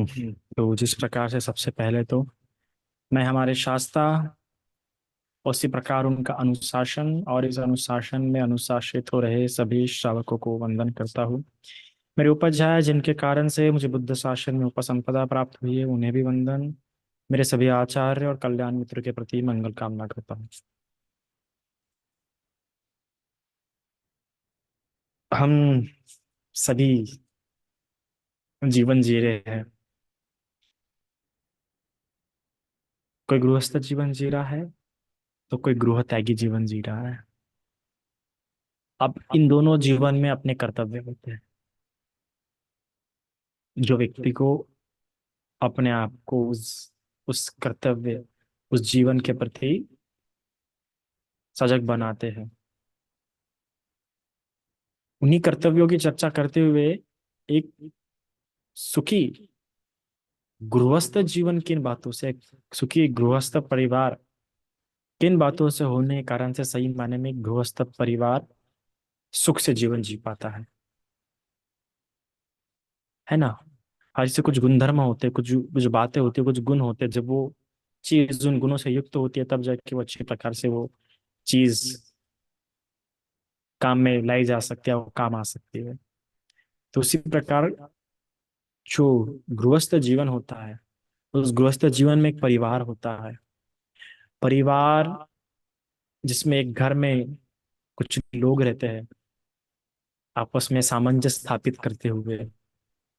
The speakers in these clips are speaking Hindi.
तो जिस प्रकार से सबसे पहले तो मैं हमारे शास्त्रा, उसी प्रकार उनका अनुशासन और इस अनुशासन में अनुशासित हो रहे सभी श्रावकों को वंदन करता हूँ। मेरे उपाध्याय जिनके कारण से मुझे बुद्ध शासन में उपसंपदा प्राप्त हुई है, उन्हें भी वंदन। मेरे सभी आचार्य और कल्याण मित्र के प्रति मंगल कामना करता हूँ। हम सभी जीवन जी रहे हैं। कोई गृहस्थ जीवन जी रहा है तो कोई गृह त्यागी जीवन जी रहा है। अब इन दोनों जीवन में अपने कर्तव्य होते हैं। जो व्यक्ति को अपने आप को उस कर्तव्य, उस जीवन के प्रति सजग बनाते हैं, उन्हीं कर्तव्यों की चर्चा करते हुए एक सुखी गृहस्थ जीवन किन बातों से, सुखी गृहस्थ परिवार किन बातों से होने के कारण से सही मायने में गृहस्थ परिवार सुख से जीवन जी पाता है ना। हर से कुछ गुणधर्म होते हैं, कुछ कुछ बातें होती है, कुछ गुण होते हैं। जब वो चीज उन गुणों से युक्त होती है तब जाके वो अच्छी प्रकार से वो चीज काम में लाई जा सकती है, वो काम आ सकती है। तो उसी प्रकार जो गृहस्थ जीवन होता है, उस गृहस्थ जीवन में एक परिवार होता है। परिवार जिसमें एक घर में कुछ लोग रहते हैं, आपस में सामंजस्य स्थापित करते हुए।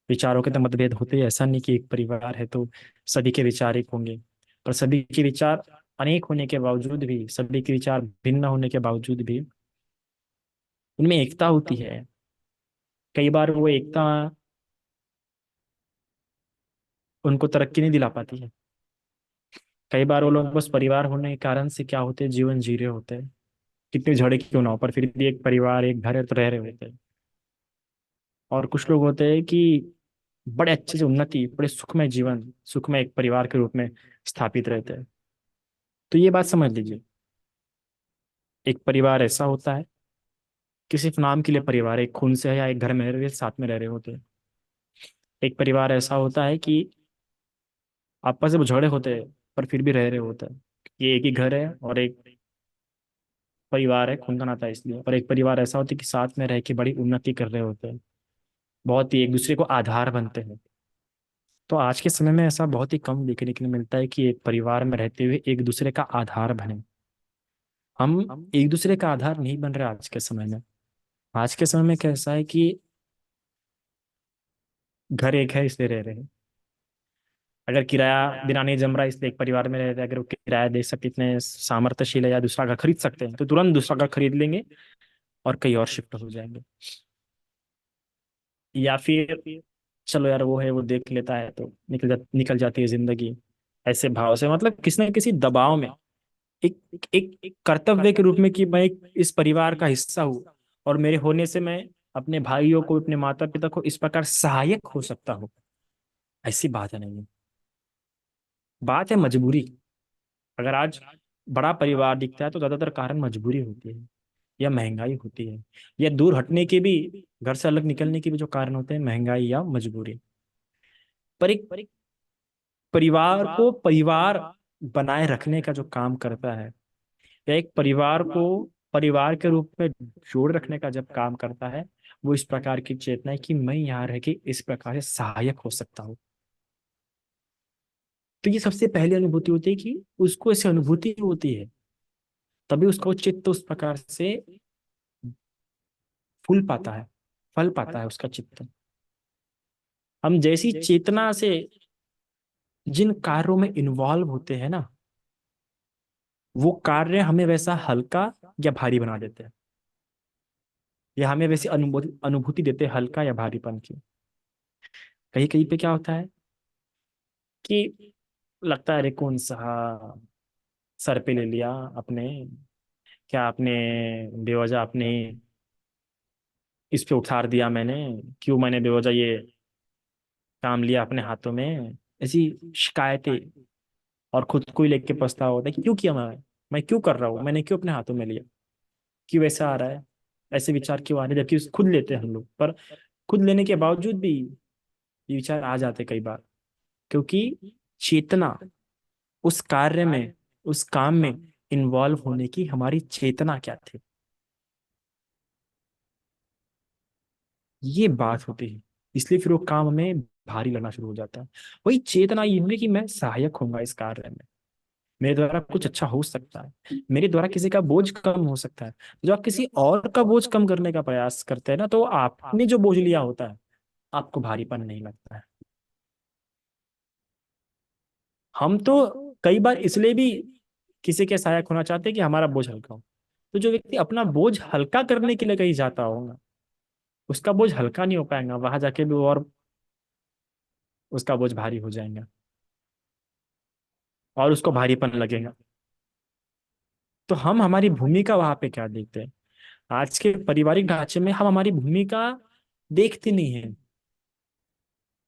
विचारों के तो मतभेद होते हैं, ऐसा नहीं कि एक परिवार है तो सभी के विचार एक होंगे। पर सभी के विचार अनेक होने के बावजूद भी, सभी के विचार भिन्न होने के बावजूद भी उनमें एकता होती है। कई बार वो एकता उनको तरक्की नहीं दिला पाती है। कई बार वो लोग बस परिवार होने के कारण से क्या होते हैं, जीवन जी रहे होते हैं। कितने झगड़े क्यों ना हो, पर फिर भी एक परिवार, एक घर है तो रह रहे होते हैं। और कुछ लोग होते हैं कि बड़े अच्छे से उन्नति, बड़े सुखमय जीवन, सुखमय एक परिवार के रूप में स्थापित रहते हैं। तो ये बात समझ लीजिए, एक परिवार ऐसा होता है कि सिर्फ नाम के लिए परिवार, एक खून से है या एक घर में रह रहे, साथ में रह रहे होते हैं। एक परिवार ऐसा होता है कि आपस में झगड़े होते हैं पर फिर भी रह रहे होते हैं। ये एक ही घर है और एक परिवार है, खून का नाता है इसलिए। और एक परिवार ऐसा होता है कि साथ में रह के बड़ी उन्नति कर रहे होते हैं, बहुत ही एक दूसरे को आधार बनते हैं। तो आज के समय में ऐसा बहुत ही कम देखने के लिए मिलता है कि एक परिवार में रहते हुए एक दूसरे का आधार बने। हम एक दूसरे का आधार नहीं बन रहे आज के समय में। आज के समय में कैसा है कि घर एक है इसलिए रह रहे हैं। अगर किराया देना नहीं जम रहा है इसलिए एक परिवार में रह रहे हैं। अगर वो किराया दे सकते, इतने सामर्थ्यशील है या दूसरा घर खरीद सकते हैं तो तुरंत दूसरा घर खरीद लेंगे और कहीं और शिफ्ट हो जाएंगे। या फिर चलो यार वो है, वो देख लेता है तो निकल जाती है जिंदगी। ऐसे भाव से, मतलब किसी न किसी दबाव में, एक कर्तव्य के रूप में कि मैं इस परिवार का हिस्सा हूँ और मेरे होने से मैं अपने भाइयों को, अपने माता पिता को इस प्रकार सहायक हो सकता हूँ। ऐसी बात है नहीं, बात है मजबूरी। अगर आज बड़ा परिवार दिखता है तो ज्यादातर कारण मजबूरी होती है या महंगाई होती है, या दूर हटने के भी, घर से अलग निकलने के भी जो कारण होते हैं महंगाई या मजबूरी। पर एक परिवार को परिवार बनाए रखने का जो काम करता है, या एक परिवार को परिवार के रूप में जोड़ रखने का जब काम करता है, वो इस प्रकार की चेतना है कि मैं यहाँ रह के इस प्रकार से सहायक हो सकता हूँ। तो ये सबसे पहली अनुभूति होती है कि उसको ऐसी अनुभूति होती है, तभी उसका वो चित्त उस प्रकार से फूल पाता है, फल पाता है उसका चित्त। हम जैसी चेतना से जिन कार्यों में इन्वॉल्व होते हैं ना, वो कार्य हमें वैसा हल्का या भारी बना देते हैं, या हमें वैसी अनुभूति अनुभूति देते हैं हल्का या भारीपन की। कहीं कहीं पे क्या होता है कि लगता है अरे कौन सा सर पे ले लिया अपने, क्या आपने बेवजह अपने इस पे उतार दिया मैंने, क्यों मैंने बेवजह ये काम लिया अपने हाथों में। ऐसी शिकायतें, और खुद को ही लेके पछतावा होता है कि क्यों किया मैं क्यों कर रहा हूँ, मैंने क्यों अपने हाथों में लिया, क्यों ऐसा आ रहा है, ऐसे विचार क्यों आ रहे हैं, जबकि खुद लेते हैं हम लोग। पर खुद लेने के बावजूद भी ये विचार आ जाते कई बार। क्योंकि चेतना, उस कार्य में, उस काम में इन्वॉल्व होने की हमारी चेतना क्या थी, ये बात होती है। इसलिए फिर वो काम हमें भारी लगना शुरू हो जाता है। वही चेतना ये होगी कि मैं सहायक होऊंगा इस कार्य में, मेरे द्वारा कुछ अच्छा हो सकता है, मेरे द्वारा किसी का बोझ कम हो सकता है। जब आप किसी और का बोझ कम करने का प्रयास करते हैं ना, तो आपने जो बोझ लिया होता है आपको भारीपन नहीं लगता है। हम तो कई बार इसलिए भी किसी के सहायक होना चाहते हैं कि हमारा बोझ हल्का हो। तो जो व्यक्ति अपना बोझ हल्का करने के लिए कहीं जाता होगा, उसका बोझ हल्का नहीं हो पाएगा, वहां जाके भी और उसका बोझ भारी हो जाएगा और उसको भारीपन लगेगा। तो हम हमारी भूमिका वहां पे क्या देखते हैं? आज के पारिवारिक ढांचे में हम हमारी भूमिका देखते नहीं हैं,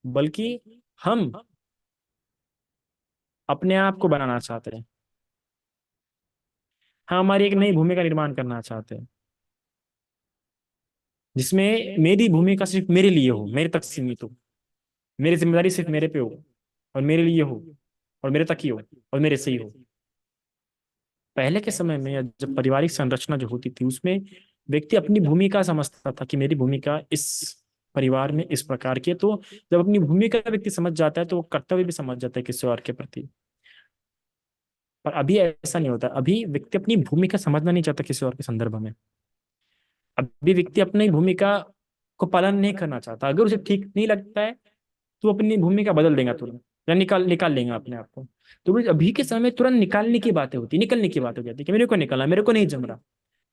बल्कि हम अपने आप को बनाना चाहते हैं। हम हमारी एक नई भूमिका निर्माण करना चाहते हैं, जिसमें मेरी भूमिका सिर्फ मेरे लिए हो, मेरे तक सीमित हो, मेरी जिम्मेदारी सिर्फ मेरे पे हो और मेरे लिए हो और मेरे तक ही हो और मेरे से ही हो। पहले के समय में या जब पारिवारिक संरचना जो होती थी, उसमें व्यक्ति अपनी भूमिका समझता था कि मेरी भूमिका इस परिवार में इस प्रकार की है। तो जब अपनी भूमिका व्यक्ति समझ जाता है तो वो कर्तव्य भी समझ जाता है किसी और के प्रति। पर अभी ऐसा नहीं होता। अभी व्यक्ति अपनी भूमिका समझना नहीं चाहता किसी और के संदर्भ में। अभी व्यक्ति अपनी भूमिका को पालन नहीं करना चाहता। अगर उसे ठीक नहीं लगता है तो वो अपनी भूमिका बदल देगा तुरंत, या निकाल निकाल लेगा अपने आप को। तो अभी के समय में तुरंत निकालने की बातें होती, निकलने की बात हो जाती है कि मेरे को निकलना, मेरे को नहीं जम रहा।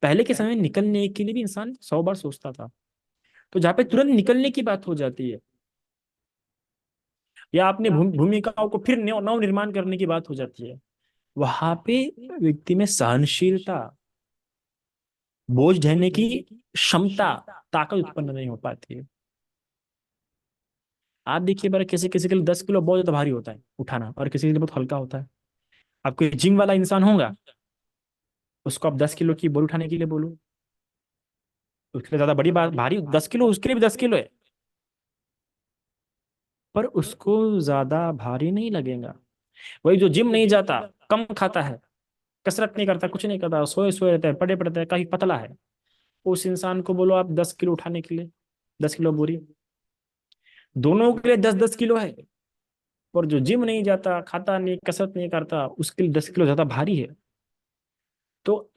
पहले के समय में निकलने के लिए भी इंसान 100 बार सोचता था। तो जहाँ पे तुरंत निकलने की बात हो जाती है, या अपने भूमिकाओं को फिर नव निर्माण करने की बात हो जाती है, वहां पे व्यक्ति में सहनशीलता, बोझ ढहने की क्षमता, ताकत उत्पन्न नहीं हो पाती है। आप देखिए बार, किसी किसी के लिए 10 किलो बहुत ज्यादा भारी होता है उठाना, और किसी के लिए बहुत हल्का होता है। आप कोई जिम वाला इंसान होगा, उसको आप 10 किलो की बोरी उठाने के लिए बोलो, उसके लिए ज्यादा बड़ी बात भारी 10 किलो, उसके लिए भी 10 किलो है, पर उसको ज्यादा भारी नहीं लगेगा। वही जो जिम नहीं जाता, कम खाता है, कसरत नहीं करता, कुछ नहीं करता, सोए सोए रहता है, पड़े पड़ते हैं, काफी पतला है, उस इंसान को बोलो आप 10 किलो उठाने के लिए, 10 किलो बोरी, दोनों के लिए 10-10 किलो है। और जो जिम नहीं जाता, खाता नहीं, कसरत नहीं करता, उसके लिए 10 किलो ज्यादा भारी है। तो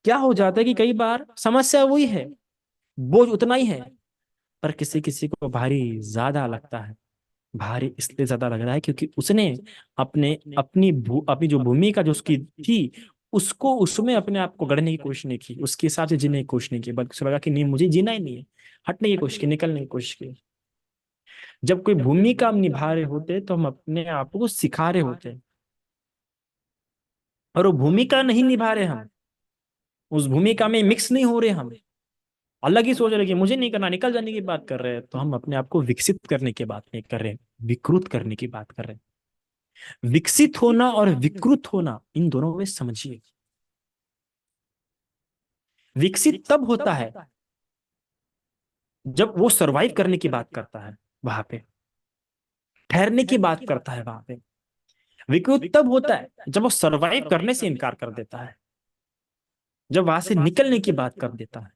क्या हो जाता है कि कई बार समस्या वही है, बोझ उतना ही है, पर किसी किसी को भारी ज्यादा लगता है। भारी इसलिए ज्यादा लग रहा है क्योंकि उसने अपनी जो भूमिका जो उसकी थी, उसको उसमें अपने आप को गढ़ने की कोशिश नहीं की, उसके हिसाब से जीने की कोशिश नहीं की, बल्कि उसे लगा कि नहीं, मुझे जीना ही नहीं है। हटने की कोशिश की, निकलने की कोशिश की। जब कोई भूमिका हम निभा रहे होते तो हम अपने आप को सिखा रहे होते, और वो भूमिका नहीं निभा रहे हम, उस भूमिका में मिक्स नहीं हो रहे हम, अलग ही सोच रहे कि मुझे नहीं करना, निकल जाने की बात कर रहे हैं, तो हम अपने आप को विकसित करने की बात नहीं कर रहे, विकृत करने की बात कर रहे हैं। विकसित होना और विकृत होना, इन दोनों में समझिए। विकसित तब होता है जब वो सरवाइव करने की बात करता है, वहां पे ठहरने की बात करता है वहां पे। विकृत तब होता है जब वो सरवाइव करने से इनकार कर देता है, जब वहां से निकलने की बात कर देता है।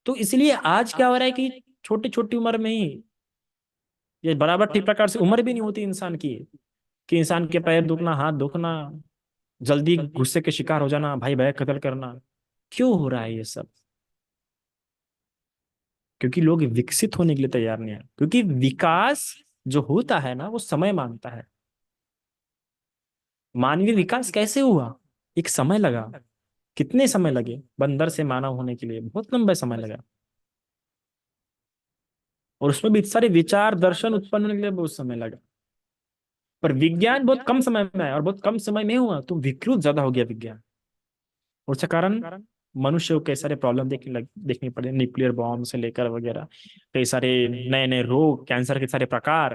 तो इसलिए आज क्या हो रहा है कि छोटी छोटी उम्र में ही, ये बराबर ठीक प्रकार से उम्र भी नहीं होती इंसान की, कि इंसान के पैर दुखना, हाथ दुखना, जल्दी गुस्से के शिकार हो जाना, भाई भाई कत्ल करना। क्यों हो रहा है ये सब? क्योंकि लोग विकसित होने के लिए तैयार नहीं है। क्योंकि विकास जो होता है ना, वो समय मांगता है। मानवीय विकास कैसे हुआ? एक समय लगा। कितने समय लगे बंदर से मानव होने के लिए? बहुत लंबा समय लगा। और उसमें भी इतने सारे विचार दर्शन उत्पन्न होने के लिए बहुत समय लगा। पर विज्ञान बहुत कम समय में आया, और बहुत कम समय में हुआ तो विकृत ज्यादा हो गया विज्ञान। और उसके कारण मनुष्य को कई सारे प्रॉब्लम देखने पड़े, न्यूक्लियर बॉम्ब से लेकर वगैरह, कई सारे नए नए रोग, कैंसर के सारे प्रकार।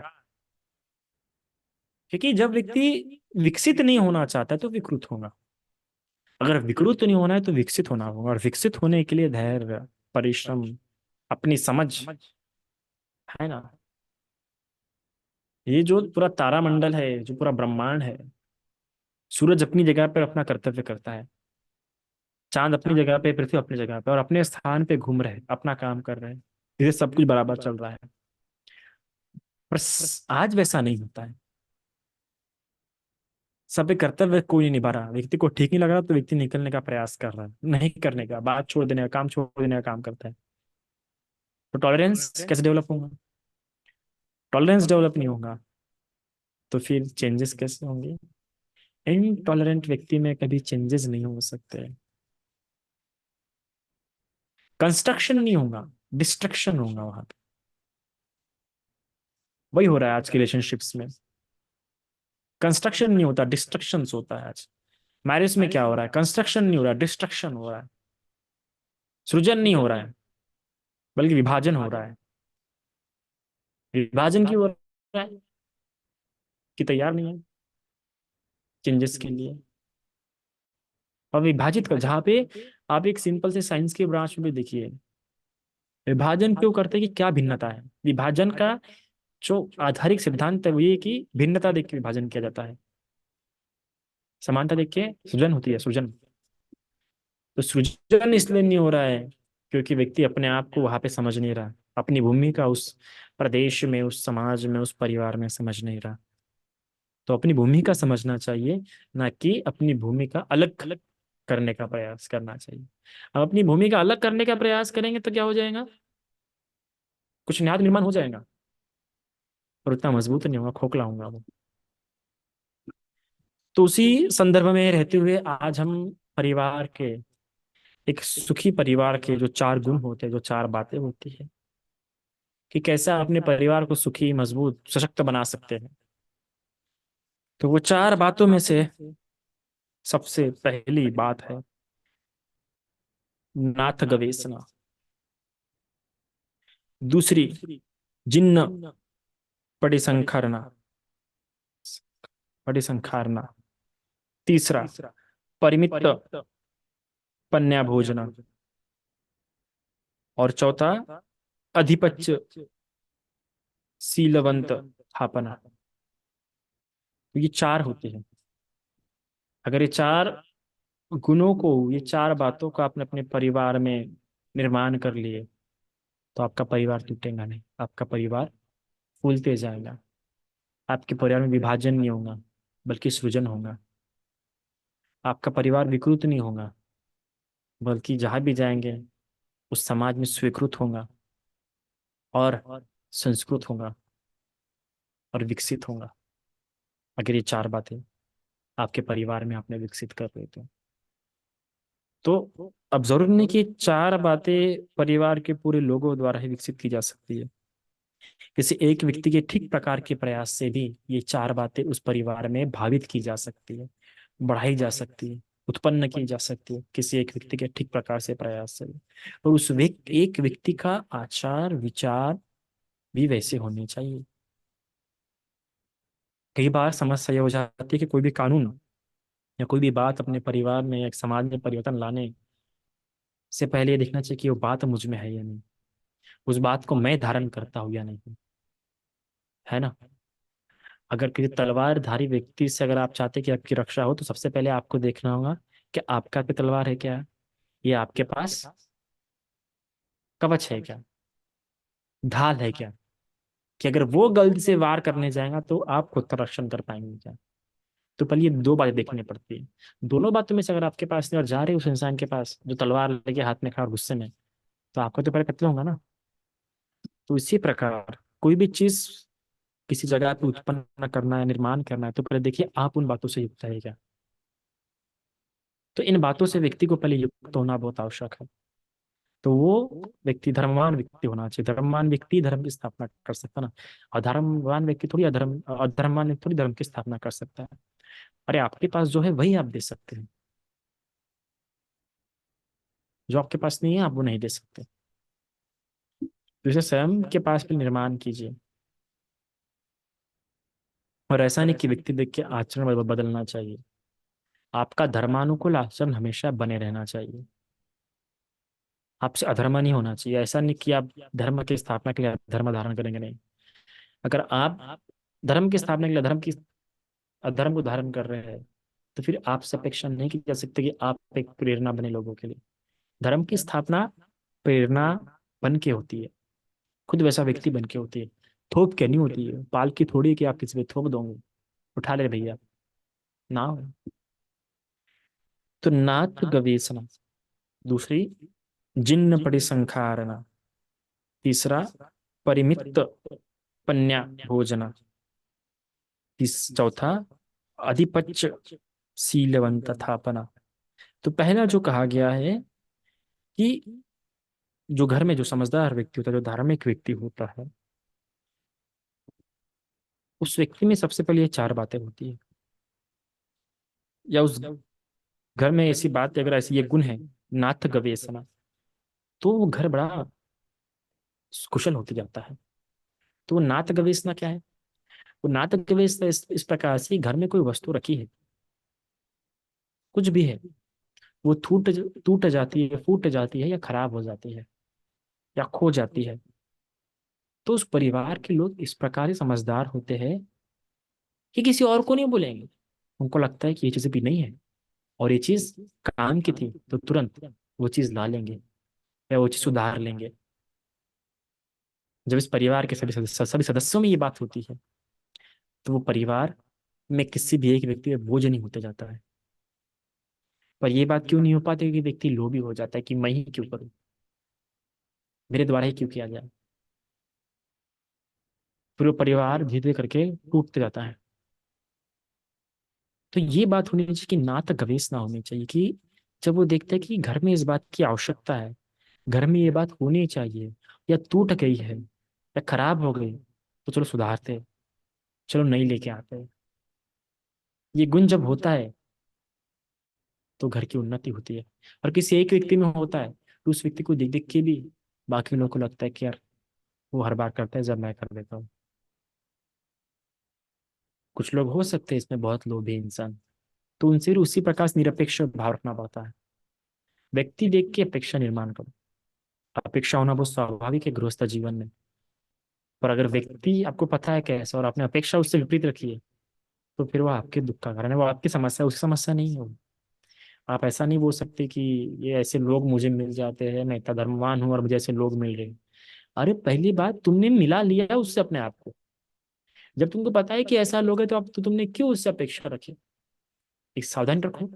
क्योंकि जब व्यक्ति विकसित नहीं होना चाहता है तो विकृत होगा। अगर विकृत नहीं होना है तो विकसित होना होगा, और विकसित होने के लिए धैर्य, परिश्रम, अपनी समझ, है ना, ये जो पूरा तारामंडल है, जो पूरा ब्रह्मांड है, सूरज अपनी जगह पर अपना कर्तव्य करता है, चांद अपनी जगह पे, पृथ्वी अपनी जगह पे, और अपने स्थान पे घूम रहे हैं, अपना काम कर रहे हैं, ये सब कुछ बराबर चल रहा है। पर आज वैसा नहीं होता है। सब एक कर्तव्य कोई नहीं निभा रहा, व्यक्ति को ठीक नहीं लग रहा तो व्यक्ति निकलने का प्रयास कर रहा है, नहीं करने का, बात छोड़ देने का, काम छोड़ देने का काम करता है। तो टॉलरेंस कैसे डेवलप होगा? टॉलरेंस डेवलप नहीं होगा तो फिर चेंजेस कैसे होंगे? इनटॉलरेंट व्यक्ति में कभी चेंजेस नहीं हो सकते, कंस्ट्रक्शन नहीं होगा, डिस्ट्रक्शन होगा वहां पे। वही हो रहा है आज के रिलेशनशिप्स में, कंस्ट्रक्शन नहीं होता, डिस्ट्रक्शन होता है आज। मैरिज में क्या हो रहा है? कंस्ट्रक्शन नहीं हो रहा, डिस्ट्रक्शन हो रहा है, सृजन नहीं हो रहा है, बल्कि विभाजन हो रहा है। विभाजन क्यों हो रहा है? कि तैयार नहीं है चेंजेस के लिए। और विभाजित कर, जहाँ पे आप एक सिंपल से साइंस के ब्रांच में भी देखिए, विभाजन क्यों करते हैं? कि क्या भिन्नता है? विभाजन का जो आधारिक सिद्धांत है वो ये कि भिन्नता देख के विभाजन किया जाता है, समानता देख के सृजन होती है, सृजन। तो सृजन इसलिए नहीं हो रहा है क्योंकि व्यक्ति अपने आप को वहां पे समझ नहीं रहा, अपनी भूमिका उस प्रदेश में, उस समाज में, उस परिवार में समझ नहीं रहा। तो अपनी भूमिका समझना चाहिए, ना कि अपनी भूमिका अलग अलग करने का प्रयास करना चाहिए। अब अपनी भूमिका अलग करने का प्रयास करेंगे तो क्या हो जाएगा? कुछ न्याय निर्माण हो जाएगा, और उतना मजबूत नहीं होगा, खोखला होगा वो। तो उसी संदर्भ में रहते हुए आज हम परिवार के, एक सुखी परिवार के जो चार गुण होते हैं, जो चार बातें होती है, कि कैसे आप अपने परिवार को सुखी, मजबूत, सशक्त बना सकते हैं। तो वो चार बातों में से सबसे पहली बात है नाथ गवेषणा। दूसरी, जिन्न परिसंखरना, परिसंखारना। तीसरा, परिमित पन्या भोजना। और चौथा, अधिपत्य शीलवंत स्थापना। तो ये चार होते हैं। अगर ये चार गुणों को, ये चार बातों को आपने अपने परिवार में निर्माण कर लिए, तो आपका परिवार टूटेगा नहीं, आपका परिवार फूलते जाएगा। आपके परिवार में विभाजन नहीं होगा, बल्कि सृजन होगा। आपका परिवार विकृत नहीं होगा, बल्कि जहां भी जाएंगे उस समाज में स्वीकृत होगा, और संस्कृत होगा, और विकसित होगा। अगर ये चार बातें आपके परिवार में आपने विकसित कर ली तो अब जरूरी नहीं कि ये चार बातें परिवार के पूरे लोगों द्वारा ही विकसित की जा सकती है। किसी एक व्यक्ति के ठीक प्रकार के प्रयास से भी ये चार बातें उस परिवार में भावित की जा सकती है, बढ़ाई जा सकती है, उत्पन्न की जा सकती है, किसी एक व्यक्ति के ठीक प्रकार से प्रयास से भी। और उस एक व्यक्ति का आचार विचार भी वैसे होने चाहिए। कई बार समस्या ये हो जाती है कि कोई भी कानून या कोई भी बात अपने परिवार में या एक समाज में परिवर्तन लाने से पहले ये देखना चाहिए कि वो बात मुझ में है या नहीं, उस बात को मैं धारण करता हूँ या नहीं, है ना? अगर किसी तलवारधारी व्यक्ति से अगर आप चाहते कि आपकी रक्षा हो, तो सबसे पहले आपको देखना होगा कि आपका भी तलवार है क्या, ये आपके पास कवच है क्या, ढाल है क्या, कि अगर वो गलती से वार करने जाएगा तो आप खुद का रक्षण कर पाएंगे क्या। तो पहले ये दो बातें देखनी पड़ती है। दोनों बातों में से अगर आपके पास नहीं, और जा रहे उस इंसान के पास जो तलवार लेके हाथ में खड़ा और गुस्से में, तो आपका तो पहले कत्ल होगा ना। तो इसी प्रकार कोई भी चीज किसी जगह पे उत्पन्न करना है, निर्माण करना है, तो पहले देखिए आप उन बातों से युक्त है क्या। तो इन बातों से व्यक्ति को पहले युक्त होना बहुत आवश्यक है। तो वो व्यक्ति धर्मवान व्यक्ति होना चाहिए। धर्मवान व्यक्ति धर्म की स्थापना कर सकता है ना। अधर्मवान व्यक्ति थोड़ी अधर्मवान व्यक्ति थोड़ी धर्म की स्थापना कर सकता है। अरे आपके पास जो है वही आप दे सकते हैं, जो आपके पास नहीं है आप वो नहीं दे सकते। तो इसे स्वयं के पास भी निर्माण कीजिए। और ऐसा नहीं कि व्यक्ति देख के आचरण बदलना चाहिए। आपका धर्मानुकूल आचरण हमेशा बने रहना चाहिए। आपसे अधर्म नहीं होना चाहिए। ऐसा नहीं कि आप धर्म की स्थापना के लिए धर्म धारण करेंगे, नहीं। अगर आप धर्म की स्थापना के लिए धर्म की अधर्म को धारण कर रहे हैं, तो फिर आपसे अपेक्षा नहीं की जा सकती कि आप एक प्रेरणा बने लोगों के लिए। धर्म की स्थापना प्रेरणा बन के होती है, खुद वैसा व्यक्ति बन के होती है, थोप के नहीं होती है। पाल की थोड़ी है कि आप किसी पे थोप दोगे, उठा ले भैया, ना हो। तो नाथ गवेषणा, दूसरी जिन्न परिसंखारणा, तीसरा परिमित पन्या भोजना, चौथा अधिपच्य शीलवंत थापना। तो पहला जो कहा गया है कि जो घर में जो समझदार व्यक्ति होता है, जो धार्मिक व्यक्ति होता है, उस व्यक्ति में सबसे पहले ये चार बातें होती है, या उस घर में ऐसी बात अगर ऐसी ये गुण है, नाथ गवेषणा, तो वो घर बड़ा कुशल होते जाता है। तो वो नाथ गवेषणा क्या है? वो नाथ गवेषणा इस प्रकार से घर में कोई वस्तु रखी है, कुछ भी है, वो टूट जाती है, फूट जाती है, या खराब हो जाती है, या खो जाती है, तो उस परिवार के लोग इस प्रकार से समझदार होते हैं कि किसी और को नहीं बोलेंगे। उनको लगता है कि ये चीज भी नहीं है और ये चीज काम की थी, तो तुरंत वो चीज ला लेंगे या वो चीज सुधार लेंगे। जब इस परिवार के सभी सदस्यों में ये बात होती है, तो वो परिवार में किसी भी एक व्यक्ति पे बोझ नहीं होते जाता है। पर ये बात क्यों नहीं हो पाती? क्योंकि व्यक्ति लोभी हो जाता है कि मैं ही क्यों करूं, मेरे द्वारा ही क्यों किया जाए। फिर वो परिवार धीरे धीरे करके टूटते जाता है। तो ये बात होनी चाहिए कि ना तो गवेश ना होनी चाहिए कि जब वो देखते हैं कि घर में इस बात की आवश्यकता है, घर में ये बात होनी चाहिए, या टूट गई है या खराब हो गई, तो चलो सुधारते हैं, चलो नई लेके आते हैं। ये गुण जब होता है तो घर की उन्नति होती है। और किसी एक व्यक्ति में होता है तो उस व्यक्ति को देख देख के भी बाकी लोगों को लगता है कि यार वो हर बार करता है, जब मैं कर देता हूँ। कुछ लोग हो सकते हैं इसमें बहुत लोभी इंसान, तो उनसे भी उसी प्रकार से निरपेक्ष भाव रखना पड़ता है। व्यक्ति देख के अपेक्षा निर्माण करो। अपेक्षा होना बहुत स्वाभाविक है गृहस्थ जीवन में। पर अगर व्यक्ति आपको पता है कैसा और आपने अपेक्षा उससे विपरीत रखी है, तो फिर वो आपके दुख का कारण है, वो आपकी समस्या, उसकी समस्या नहीं है वो। आप ऐसा नहीं बोल सकते कि ये ऐसे लोग मुझे मिल जाते हैं, मैं इतना धर्मवान हूँ और मुझे ऐसे लोग मिल रहे हैं। अरे पहली बात, तुमने मिला लिया है उससे अपने आप को। जब तुमको पता है कि ऐसा लोग है, तो अब तो तुमने क्यों उससे अपेक्षा रखी? एक सावधान रखो।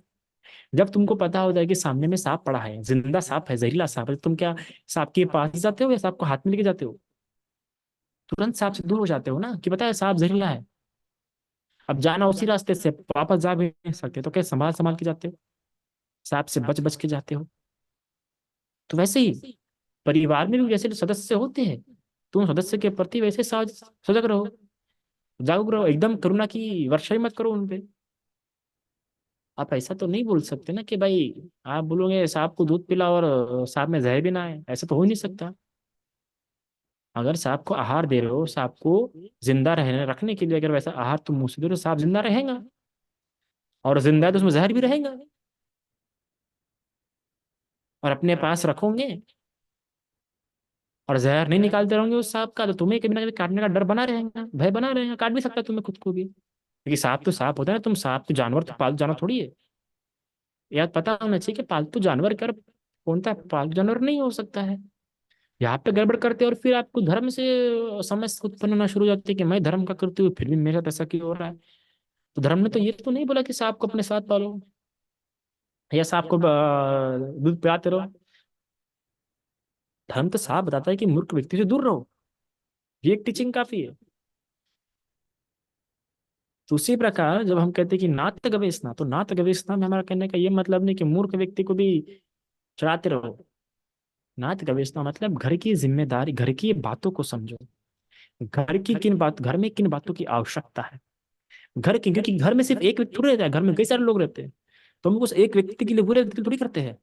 जब तुमको पता होता है कि सामने में सांप पड़ा है, जिंदा सांप है, जहरीला सांप है, तो तुम क्या सांप के पास जाते हो या सांप को हाथ में लेके जाते हो? तुरंत सांप से दूर हो जाते हो ना, कि पता है सांप जहरीला है। अब जाना उसी रास्ते से, वापस जा भी नहीं सकते, तो कैसे संभाल संभाल के जाते हो, सांप से बच बच के जाते हो। तो वैसे ही परिवार में भी जैसे सदस्य होते हैं, तुम सदस्य के प्रति वैसे सजग रहो, जागरूक रहो, एकदम करुणा की वर्षा ही मत करो उनपे। आप ऐसा तो नहीं बोल सकते ना कि भाई आप बोलोगे सांप को दूध पिला और सांप में जहर भी ना है, ऐसा तो हो ही नहीं सकता। अगर सांप को आहार दे रहे हो, सांप को जिंदा रहने रखने के लिए अगर वैसा आहार तुम मुंह से दे रहे हो, सांप जिंदा रहेगा, और जिंदा है तो उसमें जहर भी रहेगा। और अपने पास रखोगे और जहर नहीं निकालते रहोगे उस सांप का, तो तुम्हें कभी ना कभी काटने का डर बना रहेगा, भय बना रहेगा, काट भी सकता है तुम्हें खुद को भी। क्योंकि सांप तो सांप होता है ना, तुम सांप तो जानवर, तो पालतू जानवर थोड़ी है। याद पता होना चाहिए कि पालतू जानवर कर कौन सा पालतू जानवर नहीं हो सकता है। यहाँ पे गड़बड़ करते हैं और फिर आपको धर्म से समस्या उत्पन्न होना शुरू हो जाती है कि मैं धर्म का करती हूँ फिर भी मेरे साथ ऐसा क्यों हो रहा है। तो धर्म ने तो ये तो नहीं बोला कि सांप को अपने साथ पालो या सांप को दूध पिलाते रहो। धर्म तो साफ बताता है कि मूर्ख व्यक्ति से दूर रहो, ये एक टीचिंग काफी है। तो उसी प्रकार जब हम कहते हैं कि नात गवेषणा, तो नात गवेषणा में हमारा कहने का ये मतलब नहीं कि मूर्ख व्यक्ति को भी चढ़ाते रहो। नात गवेषणा मतलब घर की जिम्मेदारी, घर की बातों को समझो। घर में किन बातों की आवश्यकता है, घर की, क्योंकि घर में सिर्फ एक व्यक्ति थोड़ी रहता है, घर में कई सारे लोग रहते हैं। तो हम उस एक व्यक्ति के लिए बुरे व्यक्ति थोड़ी करते हैं।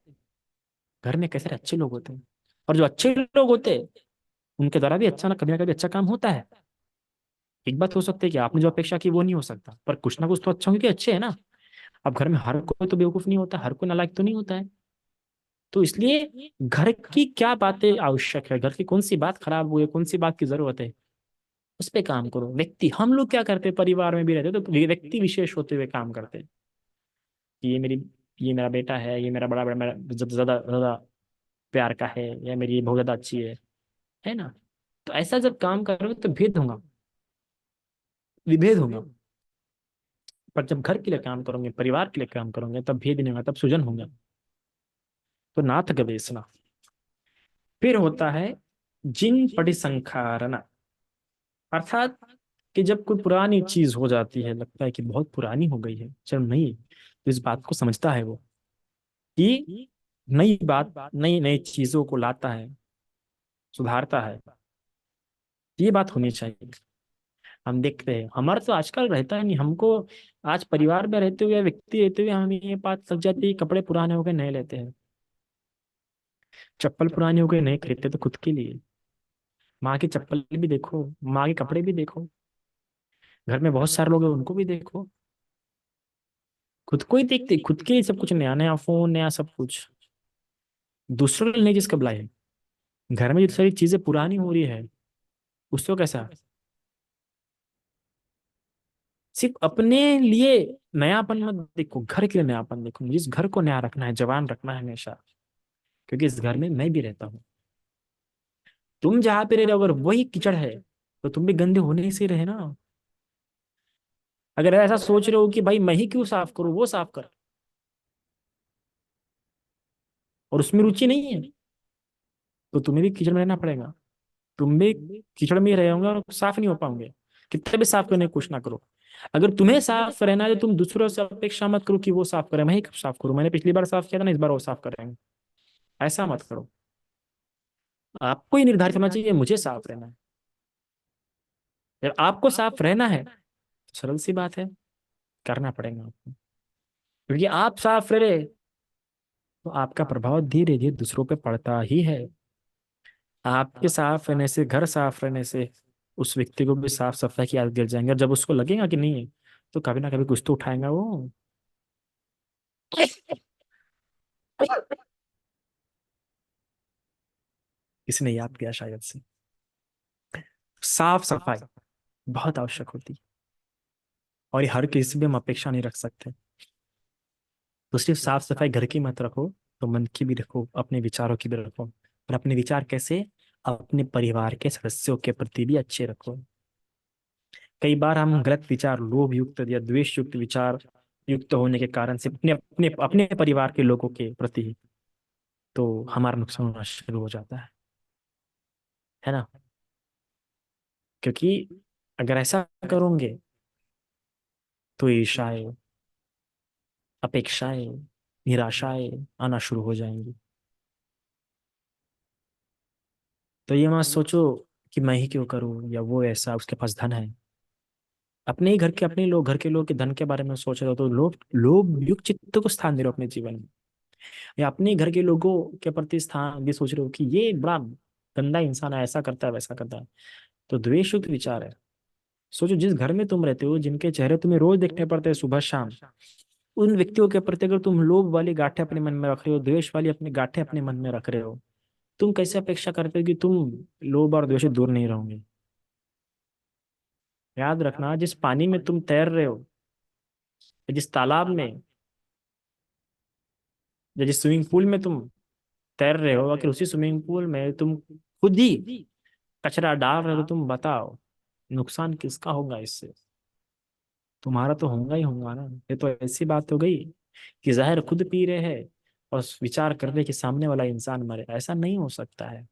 घर में कई सारे अच्छे लोग होते हैं, और जो अच्छे लोग होते हैं उनके द्वारा भी अच्छा ना कभी अच्छा काम होता है। एक बात हो सकती है कि आपने जो अपेक्षा की वो नहीं हो सकता, पर कुछ ना कुछ तो अच्छा, क्योंकि अच्छे है ना। अब घर में हर कोई तो बेवकूफ नहीं होता, हर कोई नालायक तो नहीं होता है। तो इसलिए घर की क्या बातें आवश्यक है, घर की कौन सी बात खराब हुई है, कौन सी बात की जरूरत है, उस पे काम करो। व्यक्ति, हम लोग क्या करते हैं, परिवार में भी रहते तो व्यक्ति विशेष होते हुए काम करते हैं कि ये मेरा बेटा है, ये मेरा बड़ा बड़ा, मेरा ज्यादा ज्यादा प्यार का है, या मेरी ये बहुत ज्यादा अच्छी है ना। तो ऐसा जब काम करोगे तो भेद होगा, विभेद होगा। पर जब घर के लिए काम करोगे, परिवार के लिए काम करोगे, तब भेद नहीं होगा, तब सुजन होगा। तो नाथ गवेषणा। फिर होता है जिन परिसंखारना, अर्थात कि जब कोई पुरानी चीज हो जाती है, लगता है कि बहुत पुरानी हो गई है, चलो नहीं, तो इस बात को समझता है वो कि नई बात, नई नई चीजों को लाता है, सुधारता है। ये बात होनी चाहिए। हम देखते हैं, हमारा तो आजकल रहता है नहीं हमको। आज परिवार में रहते हुए, व्यक्ति रहते हुए, हमें ये बात लग जाती है, कपड़े पुराने हो गए नए लेते हैं, चप्पल पुरानी हो गई नए खरीदते, तो खुद के लिए। माँ की चप्पल भी देखो, माँ के कपड़े भी देखो, घर में बहुत सारे लोग हैं उनको भी देखो, खुद को ही देखते, खुद के लिए सब कुछ नया, नया फोन, नया सब कुछ। दूसरों के लिए नहीं जिसका बुलाए है। घर में जो सारी चीजें पुरानी हो रही है, उसको कैसा, सिर्फ अपने लिए नयापन मत देखो, घर के लिए नयापन देखो। जिस घर को नया रखना है, जवान रखना है हमेशा, क्योंकि इस घर में मैं भी रहता हूँ। तुम जहाँ पे रह रहे हो, अगर वही कीचड़ है, तो तुम भी गंदे होने से रहे ना। अगर ऐसा सोच रहे हो कि भाई मैं ही क्यों साफ करूँ, वो साफ कर, और उसमें रुचि नहीं है, तो तुम्हें भी कीचड़ में रहना पड़ेगा। तुम भी कीचड़ में ही रहे होंगे और साफ नहीं हो पाओगे, कितने भी साफ करने की कोशिश ना करो। अगर तुम्हें साफ रहना है, तो तुम दूसरों से अपेक्षा मत करो कि वो साफ करे, मैं ही कब साफ करूं, मैंने पिछली बार साफ किया था ना, इस बार वो साफ करेंगे। ऐसा मत करो। आपको ही निर्धारित होना चाहिए मुझे साफ रहना है। अगर आपको साफ रहना है, तो सरल सी बात है, करना पड़ेगा आपको। क्योंकि आप साफ रहे, तो आपका प्रभाव धीरे धीरे दूसरों पे पड़ता ही है। आपके साफ रहने से, घर साफ रहने से, उस व्यक्ति को भी साफ सफाई की आदत गिर जाएंगे, और जब उसको लगेगा कि नहीं है, तो कभी ना कभी कुछ तो उठाएगा वो। किसी ने याद किया शायद से। साफ सफाई बहुत आवश्यक होती है, और ये हर किसी से भी हम अपेक्षा नहीं रख सकते। तो सिर्फ साफ सफाई घर की मत रखो, तो मन की भी रखो, अपने विचारों की भी रखो। और अपने विचार कैसे, अपने परिवार के सदस्यों के प्रति भी अच्छे रखो। कई बार हम गलत विचार, लोभ युक्त या द्वेष युक्त विचार युक्त होने के कारण से अपने अपने अपने परिवार के लोगों के प्रति, तो हमारा नुकसान होना शुरू हो जाता है ना। क्योंकि अगर ऐसा करोगे, तो ईर्ष्याएं, अपेक्षाएं, निराशाएं आना शुरू हो जाएंगी। तो ये मत सोचो कि मैं ही क्यों करूं, या वो ऐसा, उसके पास धन है। अपने ही घर के, अपने लोग, घर के लोग के धन के बारे में सोच रहे हो, तो लोग लोग युक्त चित्त को स्थान दे रहे हो अपने जीवन में। या अपने घर के लोगों के प्रति स्थान ये सोच रहे हो कि ये बड़ा गंदा इंसान है, ऐसा करता है, वैसा करता है, तो द्वेष युक्त विचार है। सोचो, जिस घर में तुम रहते हो, जिनके चेहरे तुम्हें रोज देखने पड़ते हैं सुबह शाम, उन व्यक्तियों के प्रति अगर तुम लोभ वाली गांठें अपने मन में रख रहे हो, द्वेष वाली अपनी गांठें अपने मन में रख रहे हो, तुम कैसे अपेक्षा करते हो कि तुम लोभ और द्वेष से दूर नहीं रहोगे। याद रखना, जिस पानी में तुम तैर रहे हो, या जिस तालाब में, या जिस स्विमिंग पूल में तुम तैर रहे हो, अगर उसी स्विमिंग पूल में तुम खुद ही कचरा डाल रहे हो, तो तुम बताओ नुकसान किसका होगा इससे। तुम्हारा तो होगा ही होगा ना। ये तो ऐसी बात हो गई कि जहर खुद पी रहे हैं और विचार कर रहे कि सामने वाला इंसान मरे, ऐसा नहीं हो सकता है।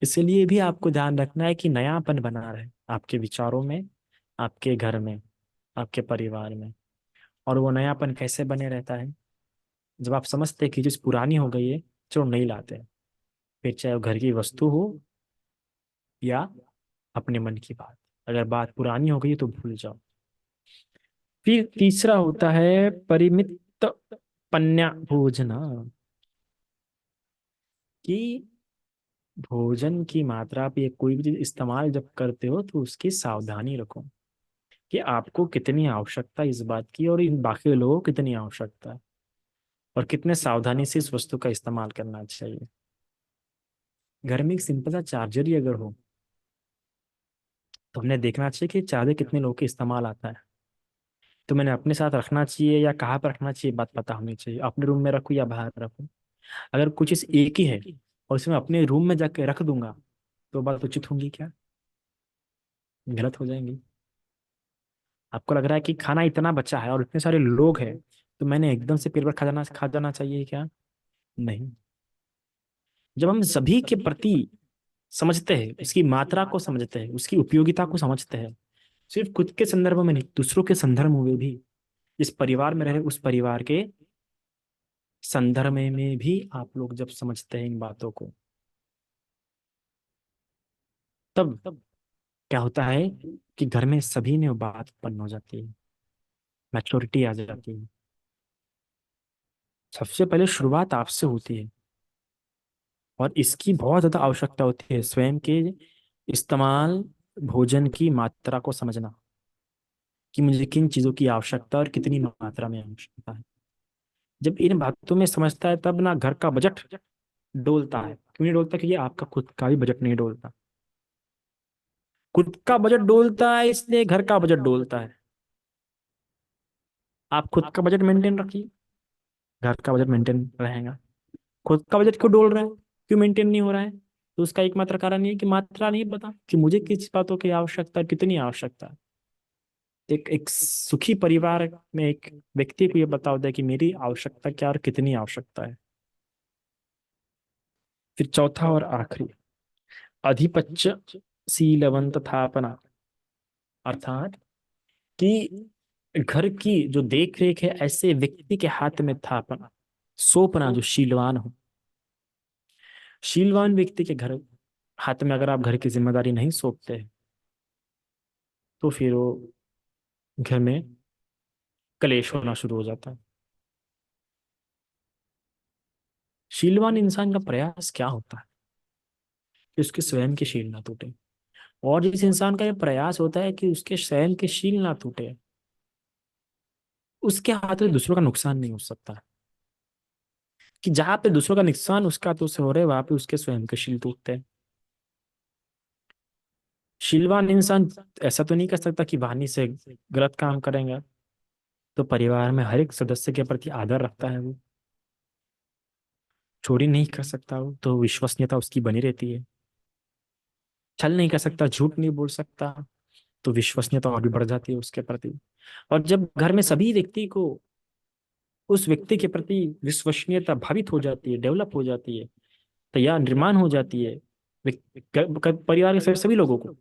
इसलिए भी आपको ध्यान रखना है कि नयापन बना रहे आपके विचारों में, आपके घर में, आपके परिवार में। और वो नयापन कैसे बने रहता है, जब आप समझते हैं कि चीज पुरानी हो गई है, चलो नहीं लाते हैं। फिर चाहे वो घर की वस्तु हो, या अपने मन की बात, अगर बात पुरानी हो गई है तो भूल जाओ। फिर तीसरा होता है परिमित पन्या भोजना, कि भोजन की मात्रा पे कोई भी चीज इस्तेमाल जब करते हो, तो उसकी सावधानी रखो कि आपको कितनी आवश्यकता है इस बात की, और इन बाकी लोगों को कितनी आवश्यकता है, और कितने सावधानी से इस वस्तु का इस्तेमाल करना चाहिए। घर में एक सिंपल सा चार्जर ही अगर हो, तो हमने देखना चाहिए कि चादर कितने लोगों के इस्तेमाल आता है। तो मैंने अपने साथ रखना चाहिए या कहाँ पर रखना चाहिए, बात पता होनी चाहिए। अपने रूम में रखूँ या बाहर रखूँ। अगर कुछ चीज़ एक ही है और उसे मैं अपने रूम में जाके रख दूंगा, तो बात उचित होंगी क्या? गलत हो जाएंगी। आपको लग रहा है कि खाना इतना बचा है और इतने सारे लोग हैं, तो मैंने एकदम से पेट भर खा जाना चाहिए क्या? नहीं। जब हम सभी के प्रति समझते हैं, उसकी मात्रा को समझते हैं, उसकी उपयोगिता को समझते हैं, सिर्फ खुद के संदर्भ में नहीं, दूसरों के संदर्भ में भी, जिस परिवार में रह रहे उस परिवार के संदर्भ में भी आप लोग जब समझते हैं इन बातों को, तब क्या होता है कि घर में सभी में वो बात उत्पन्न हो जाती है, मैच्योरिटी आ जाती है। सबसे पहले शुरुआत आपसे होती है, और इसकी बहुत ज्यादा आवश्यकता होती है, स्वयं के इस्तेमाल, भोजन की मात्रा को समझना, कि मुझे किन चीजों की आवश्यकता और कितनी मात्रा में आवश्यकता है। जब इन बातों में समझता है, तब ना घर का बजट डोलता है। क्यों नहीं डोलता? क्योंकि आपका खुद का भी बजट नहीं डोलता। खुद का बजट डोलता है इसलिए घर का बजट डोलता है। आप खुद का बजट मेंटेन रखिए, घर का बजट मेंटेन रहेगा। खुद का बजट क्यों डोल रहा है, क्यों मेंटेन नहीं हो रहा है? तो उसका एकमात्र कारण ये है कि मात्रा नहीं पता कि मुझे किस बातों की आवश्यकता है, कितनी आवश्यकता है। एक सुखी परिवार में एक व्यक्ति को ये बता होता है कि मेरी आवश्यकता क्या और कितनी आवश्यकता है। फिर चौथा और आखिरी, अधिपत्य शीलवंत थापना, अर्थात कि घर की जो देख रेख है ऐसे व्यक्ति के हाथ में थापना, सौंपना जो शीलवान हो। शीलवान व्यक्ति के घर हाथ में अगर आप घर की जिम्मेदारी नहीं सौंपते हैं, तो फिर वो घर में कलेश होना शुरू हो जाता है। शीलवान इंसान का प्रयास क्या होता है कि उसके स्वयं की शील ना टूटे। और जिस इंसान का ये प्रयास होता है कि उसके स्वयं की शील ना टूटे, उसके हाथ में दूसरों का नुकसान नहीं हो सकता। कि जहां पे दूसरों का नुकसान उसका हाथों से हो रहा है, वहां पे उसके स्वयं के शील टूटते हैं। शीलवान इंसान ऐसा तो नहीं कर सकता कि वाणी से गलत काम करेंगे। तो परिवार में हर एक सदस्य के प्रति आदर रखता है वो, चोरी नहीं कर सकता वो, तो विश्वसनीयता उसकी बनी रहती है। छल नहीं कर सकता, झूठ नहीं बोल सकता, तो विश्वसनीयता और भी बढ़ जाती है उसके प्रति। और जब घर में सभी व्यक्ति को उस व्यक्ति के प्रति विश्वसनीयता भावित हो जाती है, डेवलप हो जाती है, तैयार निर्माण हो जाती है, परिवार के सभी लोगों को,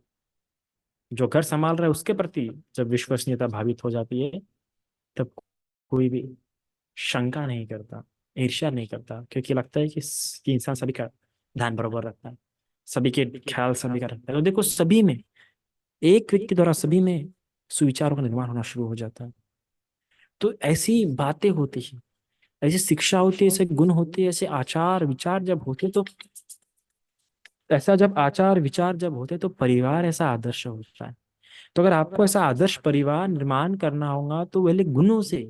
जो घर संभाल रहा है उसके प्रति जब विश्वसनीयता भावित हो जाती है, तब कोई भी शंका नहीं करता, ईर्ष्या नहीं करता, क्योंकि लगता है कि इंसान सभी का ध्यान बराबर रखता है, सभी के ख्याल सभी का रखता है। तो देखो, सभी में, एक व्यक्ति द्वारा सभी में सुविचारों का निर्माण होना शुरू हो जाता है। तो ऐसी बातें होती हैं, ऐसी शिक्षा होती है, ऐसे गुण होते हैं, ऐसे आचार विचार जब होते, तो ऐसा जब आचार विचार जब होते, तो परिवार ऐसा आदर्श होता है। तो अगर आपको ऐसा आदर्श परिवार निर्माण करना होगा, तो पहले गुणों से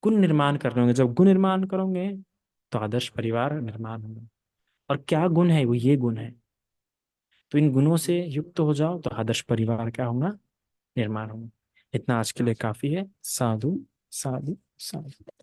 गुण निर्माण करने होंगे। जब गुण निर्माण करोगे, तो आदर्श परिवार निर्माण होगा। और क्या गुण है? वो ये गुण है। तो इन गुणों से युक्त हो जाओ, तो आदर्श परिवार क्या होगा? निर्माण होगा। इतना आज के लिए काफी है। साधु साधु साधु।